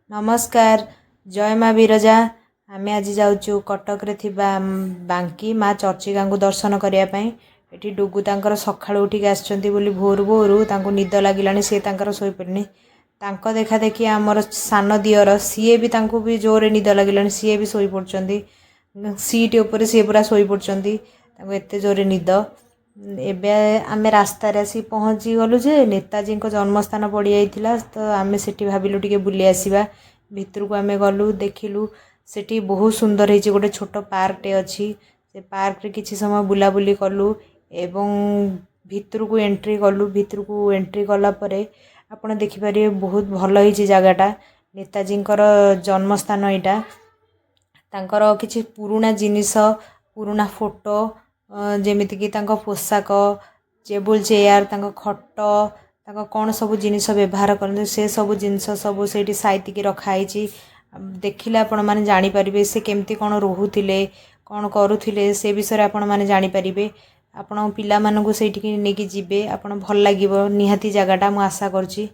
नमस्कार जय माँ विरजा आमे आज जाऊँ कटक रे थिबा बांकी माँ चर्चिका को दर्शन करने ये डुगु तांकर सकाळु उठिक आसछंती बोली भोर भोरू तांको निद लागिलानी से तांकर सोईपड़नी तांको देखा देखी आमर सान दियर सीए भी तांको भी जोरे निद लागिलानी सीए भी सोई पड़छंती सीट ऊपर सी पूरा सोई पड़छंती तांको एते जोरे निद एबे आमे रास्ता रे आसी पहुँची गलु जे नेताजी को जन्मस्थान पड़ जाइथिला तो आमे सेठी भाबिलु टिके बुली आसीबा भितर को आमे गलु देखिलु सेठी बहुत सुंदर हेची गोटे छोट पार्क टे अछि से पार्क रे किछि समय बुलाबुली कलु एवं भितर को एंट्री कलु भितर को एंट्री कला परे आपण देखि पारे बहुत भल हेची जगाटा नेताजी जन्मस्थान एटा तांकर किछि पुराना जिनिस पुराना फोटो जेमिति कि तांको पोशाक टेबल चेयर तांको खट तांको कौन सब जिनिस व्यवहार करते से सब जिनिस सब सेठी साइति की रखाई देखिले आपण माने जानि परिबे से केमती कौन रोहुथिले कौन करुथिले से विषय आपण माने जानि परिबे आपण पिला मानकु सेठी नेकी जिबे आपण भल लागिबो निहाती जगाटा मु आशा करछि।